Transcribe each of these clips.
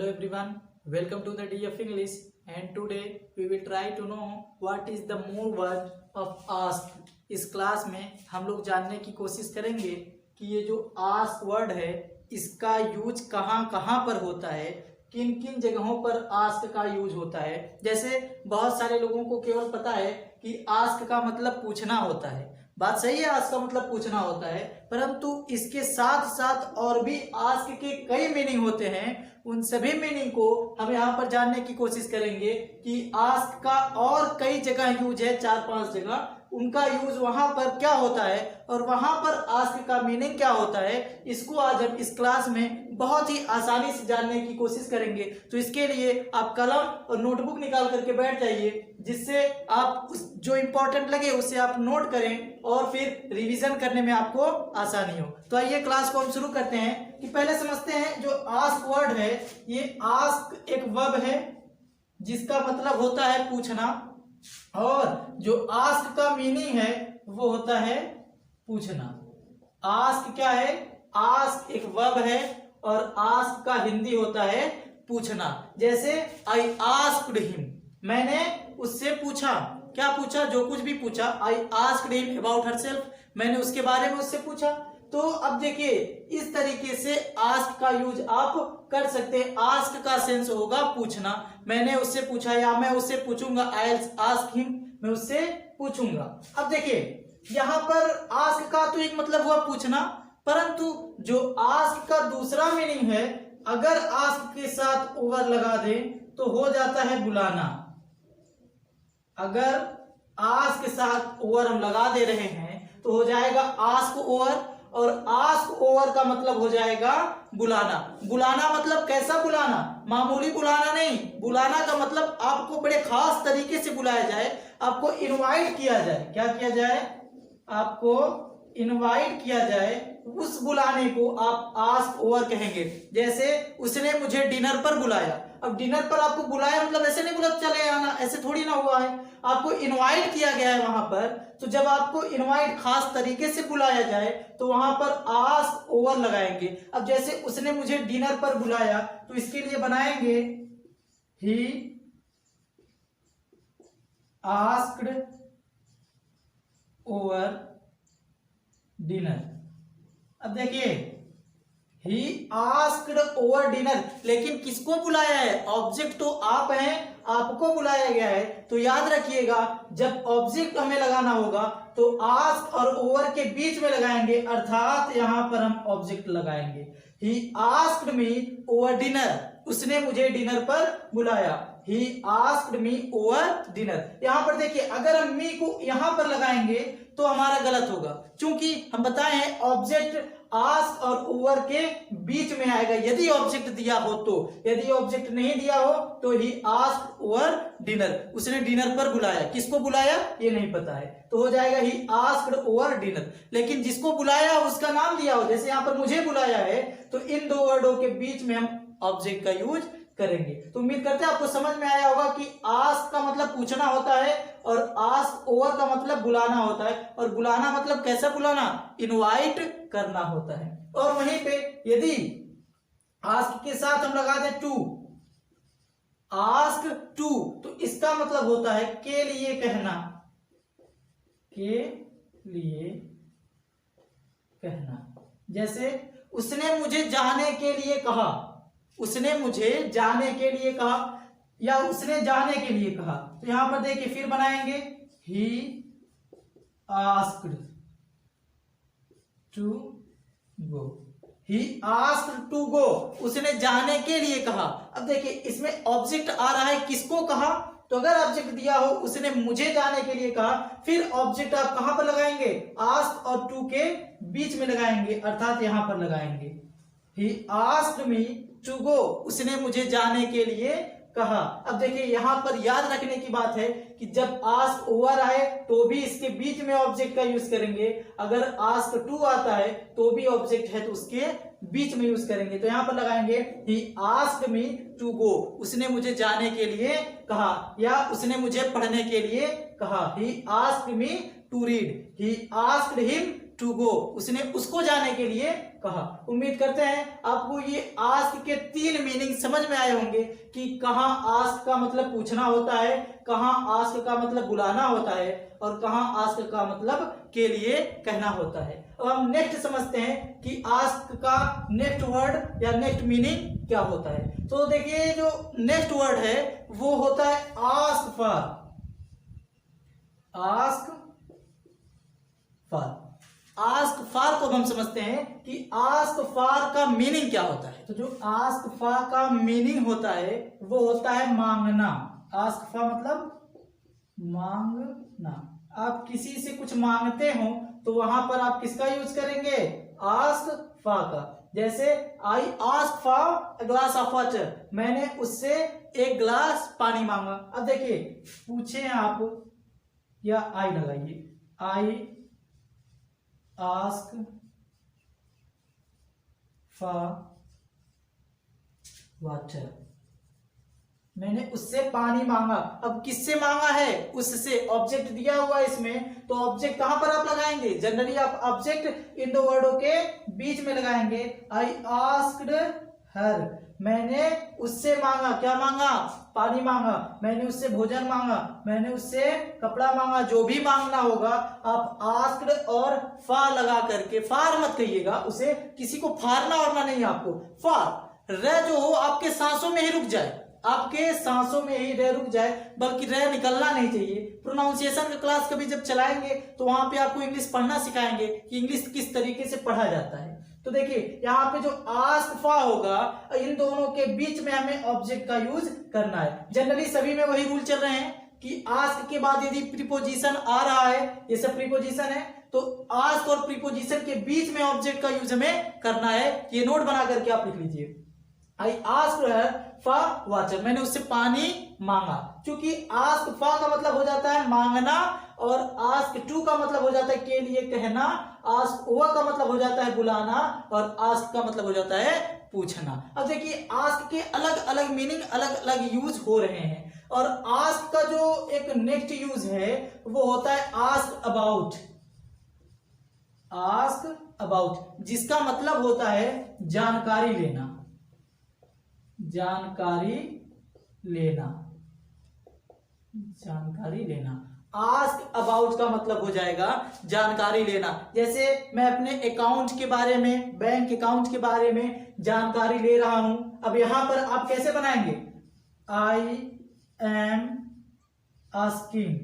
everyone, welcome to the DF English, and today we will try to know what is the more word of ask। इस class में हम लोग जानने की कोशिश करेंगे कि ये जो ask वर्ड है इसका यूज कहाँ कहाँ पर होता है, किन किन जगहों पर ask का यूज होता है। जैसे बहुत सारे लोगों को केवल पता है कि ask का मतलब पूछना होता है, बात सही है, आस्क का मतलब पूछना होता है, परंतु इसके साथ साथ और भी आस्क के कई मीनिंग होते हैं। उन सभी मीनिंग को हम यहाँ पर जानने की कोशिश करेंगे कि आस्क का और कई जगह यूज है, 4-5 जगह, उनका यूज वहां पर क्या होता है और वहां पर आस्क का मीनिंग क्या होता है। इसको आज हम इस क्लास में बहुत ही आसानी से जानने की कोशिश करेंगे। तो इसके लिए आप कलम और नोटबुक निकाल करके बैठ जाइए, जिससे आप जो इंपॉर्टेंट लगे उसे आप नोट करें और फिर रिवीजन करने में आपको आसानी हो। तो आइए क्लास को हम शुरू करते हैं कि पहले समझते हैं जो आस्क वर्ड है। ये आस्क एक वर्ब है जिसका मतलब होता है पूछना, और जो आस्क का मीनिंग है वो होता है पूछना। आस्क क्या है? आस्क एक वर्ब है और आस्क का हिंदी होता है पूछना। जैसे आई आस्क्ड हिम, मैंने उससे पूछा। क्या पूछा? जो कुछ भी पूछा। I asked him about herself, मैंने उसके बारे में उससे पूछा। तो अब देखिए, इस तरीके से आस्क का यूज आप कर सकते हैं। आस्क का सेंस होगा पूछना, मैंने उससे पूछा या मैं उससे पूछूंगा। आई विल आस्क हिम, मैं उससे पूछूंगा। अब देखिए, यहां पर आस्क का तो एक मतलब हुआ पूछना, परंतु जो आस्क का दूसरा मीनिंग है, अगर आस्क के साथ ओवर लगा दें तो हो जाता है बुलाना। अगर आस्क के साथ ओवर हम लगा दे रहे हैं तो हो जाएगा आस्क ओवर, और आस्क ओवर का मतलब हो जाएगा बुलाना। बुलाना मतलब कैसा बुलाना? मामूली बुलाना नहीं। बुलाना का मतलब आपको बड़े खास तरीके से बुलाया जाए, आपको इनवाइट किया जाए। क्या किया जाए? आपको इनवाइट किया जाए। उस बुलाने को आप आस्क ओवर कहेंगे। जैसे उसने मुझे डिनर पर बुलाया। अब डिनर पर आपको बुलाया मतलब ऐसे नहीं बोला चले आना, ऐसे थोड़ी ना हुआ है, आपको इनवाइट किया गया है वहां पर। तो जब आपको इनवाइट खास तरीके से बुलाया जाए तो वहां पर आस्क ओवर लगाएंगे। अब जैसे उसने मुझे डिनर पर बुलाया, तो इसके लिए बनाएंगे ही आस्क्ड ओवर डिनर। अब देखिए, ही आस्क्ड ओवर डिनर, लेकिन किसको बुलाया है? ऑब्जेक्ट तो आप हैं, आपको बुलाया गया है। तो याद रखिएगा, जब ऑब्जेक्ट हमें लगाना होगा तो आस्क और ओवर के बीच में लगाएंगे, अर्थात यहां पर हम ऑब्जेक्ट लगाएंगे। ही आस्क्ड मी ओवर डिनर, उसने मुझे डिनर पर बुलाया। ही आस्क्ड मी ओवर डिनर। यहां पर देखिए, अगर हम मी को यहां पर लगाएंगे तो हमारा गलत होगा, क्योंकि हम बताए हैं ऑब्जेक्ट आस्क और ओवर के बीच में आएगा यदि ऑब्जेक्ट दिया हो तो। यदि ऑब्जेक्ट नहीं दिया हो तो ही आस्क्ड ओवर डिनर, उसने डिनर पर बुलाया। किसको बुलाया ये नहीं पता है, तो हो जाएगा ही आस्क्ड ओवर डिनर। लेकिन जिसको बुलाया उसका नाम दिया हो, जैसे यहां पर मुझे बुलाया है, तो इन दो वर्डों के बीच में हम ऑब्जेक्ट का यूज करेंगे। तो उम्मीद करते हैं आपको समझ में आया होगा कि आस्क का मतलब पूछना होता है और आस्क ओवर का मतलब बुलाना होता है। और बुलाना मतलब कैसा बुलाना? इनवाइट करना होता है। और वहीं पे यदि आस्क के साथ हम लगा दें टू, आस्क टू, तो इसका मतलब होता है के लिए कहना। के लिए कहना। जैसे उसने मुझे जाने के लिए कहा, उसने मुझे जाने के लिए कहा या उसने जाने के लिए कहा। तो यहां पर देखिए, फिर बनाएंगे he asked to go. He asked to go, उसने जाने के लिए कहा। अब देखिए, इसमें ऑब्जेक्ट आ रहा है, किसको कहा? तो अगर ऑब्जेक्ट दिया हो उसने मुझे जाने के लिए कहा, फिर ऑब्जेक्ट आप कहां पर लगाएंगे? आस्क और टू के बीच में लगाएंगे, अर्थात यहां पर लगाएंगे। ही आस्क्ड मी टू गो, उसने मुझे जाने के लिए कहा। अब देखिए, यहां पर याद रखने की बात है कि जब आस्क ओवर आए तो भी इसके बीच में ऑब्जेक्ट का यूज करेंगे। अगर आस्क टू आता है तो भी ऑब्जेक्ट है तो उसके बीच में यूज करेंगे। तो यहां पर लगाएंगे ही आस्क्ड मी टू गो, उसने मुझे जाने के लिए कहा, या उसने मुझे पढ़ने के लिए कहा। He asked me to read, he asked him to go, उसने उसको जाने के लिए कहा। उम्मीद करते हैं आपको ये आस्क के 3 मीनिंग समझ में आए होंगे कि कहाँ आस्क का मतलब पूछना होता है, कहाँ आस्क का मतलब बुलाना होता है और कहाँ आस्क का मतलब के लिए कहना होता है। अब हम नेक्स्ट समझते हैं कि आस्क का नेक्स्ट वर्ड या नेक्स्ट मीनिंग क्या होता है। तो देखिए जो नेक्स्ट वर्ड है वो होता है ask for. Ask for, ask for को हम समझते हैं कि आस्क फॉर का मीनिंग क्या होता है। तो जो आस्क फॉर का मीनिंग होता है वो होता है मांगना। आस्क फॉर मतलब मांगना। आप किसी से कुछ मांगते हो तो वहां पर आप किसका यूज करेंगे, आस्क फॉर का। जैसे I ask for a glass of water, मैंने उससे एक ग्लास पानी मांगा। अब देखिए पूछे आप या आई लगाइए, आई आस्क फॉर वाटर, मैंने उससे पानी मांगा। अब किससे मांगा है, उससे। ऑब्जेक्ट दिया हुआ इसमें, तो ऑब्जेक्ट कहां पर आप लगाएंगे, जनरली आप ऑब्जेक्ट इन दो वर्डों के बीच में लगाएंगे। आई आस्क्ड हर, मैंने उससे मांगा, क्या मांगा, पानी मांगा। मैंने उससे भोजन मांगा, मैंने उससे कपड़ा मांगा। जो भी मांगना होगा आप आस्क्ड और फार लगा करके, फार मत कहिएगा उसे, किसी को फारना औरना नहीं आपको। फार र जो हो आपके सांसों में ही रुक जाए, आपके सांसों में ही रह रुक जाए, बल्कि रह निकलना नहीं चाहिए। प्रोनाउंसिएशन का क्लास कभी जब चलाएंगे तो वहां पे आपको इंग्लिश पढ़ना सिखाएंगे कि इंग्लिश किस तरीके से पढ़ा जाता है। तो देखिए यहाँ पे जो आस्क फॉर होगा, इन दोनों के बीच में हमें ऑब्जेक्ट का यूज करना है। जनरली सभी में वही रूल चल रहे हैं कि आस्क के बाद यदि प्रीपोजिशन आ रहा है, ये सब प्रीपोजिशन है, तो आस्क और प्रीपोजिशन के बीच में ऑब्जेक्ट का यूज हमें करना है। ये नोट बना करके आप लिख लीजिए। I asked her for water, मैंने उससे पानी मांगा। क्योंकि आस्क फॉर का मतलब हो जाता है मांगना, और आस्क टू का मतलब हो जाता है के लिए कहना, आस्क ओवर का मतलब हो जाता है बुलाना, और आस्क का मतलब हो जाता है पूछना। अब देखिए आस्क के अलग अलग मीनिंग, अलग अलग यूज हो रहे हैं। और आस्क का जो एक नेक्स्ट यूज है वो होता है आस्क अबाउट। आस्क अबाउट, जिसका मतलब होता है जानकारी लेना, जानकारी लेना, जानकारी लेना। आस्क अबाउट का मतलब हो जाएगा जानकारी लेना। जैसे मैं अपने अकाउंट के बारे में, बैंक अकाउंट के बारे में जानकारी ले रहा हूं। अब यहां पर आप कैसे बनाएंगे, आई am asking,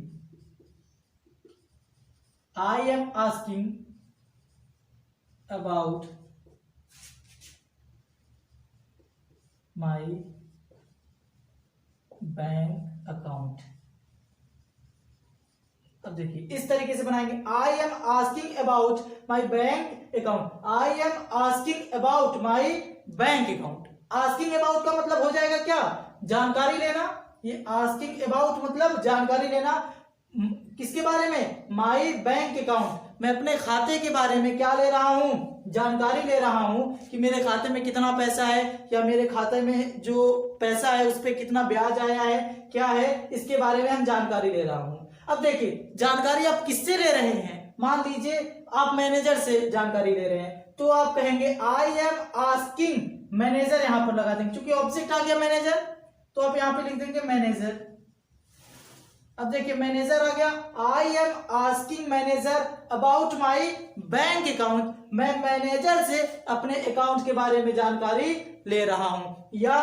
I am asking about my bank account. अब देखिए इस तरीके से बनाएंगे, आई am asking about my bank account, I am asking about my bank account. Asking about का मतलब हो जाएगा क्या, जानकारी लेना। ये आस्किंग अबाउट मतलब जानकारी लेना, किसके बारे में, माई बैंक अकाउंट, मैं अपने खाते के बारे में क्या ले रहा हूं, जानकारी ले रहा हूं कि मेरे खाते में कितना पैसा है, या मेरे खाते में जो पैसा है उस पर कितना ब्याज आया है, क्या है, इसके बारे में हम जानकारी ले रहा हूं। अब देखिए जानकारी आप किससे ले रहे हैं, मान लीजिए आप मैनेजर से जानकारी ले रहे हैं, तो आप कहेंगे आई एम आस्किंग मैनेजर, यहां पर लगा देंगे क्योंकि ऑब्जेक्ट आ गया मैनेजर, तो आप यहां पे लिख देंगे मैनेजर। अब देखिए मैनेजर आ गया, आई am asking manager about my bank account, मैं मैनेजर से अपने अकाउंट के बारे में जानकारी ले रहा हूं। या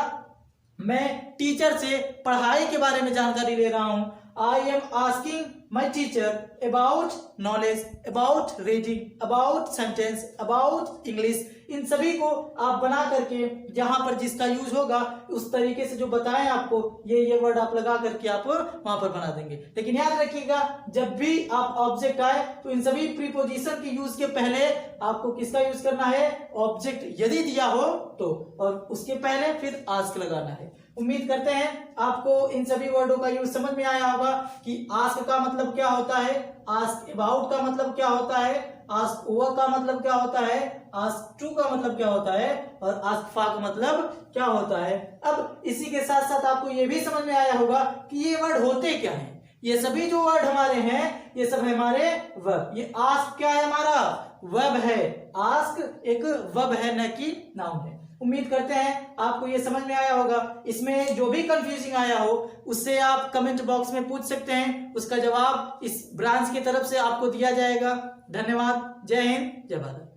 मैं टीचर से पढ़ाई के बारे में जानकारी ले रहा हूं, I am asking my teacher about knowledge, about reading, about sentence, about English. इन सभी को आप बना करके जहां पर जिसका यूज होगा उस तरीके से जो बताएं आपको, ये वर्ड आप लगा करके आप वहां पर बना देंगे। लेकिन याद रखिएगा जब भी आप ऑब्जेक्ट आए तो इन सभी प्रीपोजिशन के यूज के पहले आपको किसका यूज करना है, ऑब्जेक्ट यदि दिया हो तो, और उसके पहले फिर आस्क लगाना है। उम्मीद करते हैं आपको इन सभी वर्डों का यूज समझ में आया होगा कि आस्क का मतलब क्या होता है, आस्क अबाउट का मतलब क्या होता है, आस्क ओवर का मतलब क्या होता है, आस्क टू का मतलब क्या होता है, और आस्क फॉर का मतलब क्या होता है। अब इसी के साथ साथ आपको यह भी समझ में आया होगा कि ये वर्ड होते क्या हैं। ये सभी जो वर्ड हमारे हैं ये सब है हमारे वर्ब। ये आस्क क्या है हमारा वर्ब है, आस्क एक वर्ब है न कि नाउन है। उम्मीद करते हैं आपको ये समझ में आया होगा। इसमें जो भी कंफ्यूजिंग आया हो उससे आप कमेंट बॉक्स में पूछ सकते हैं, उसका जवाब इस ब्रांच की तरफ से आपको दिया जाएगा। धन्यवाद। जय हिंद, जय भारत।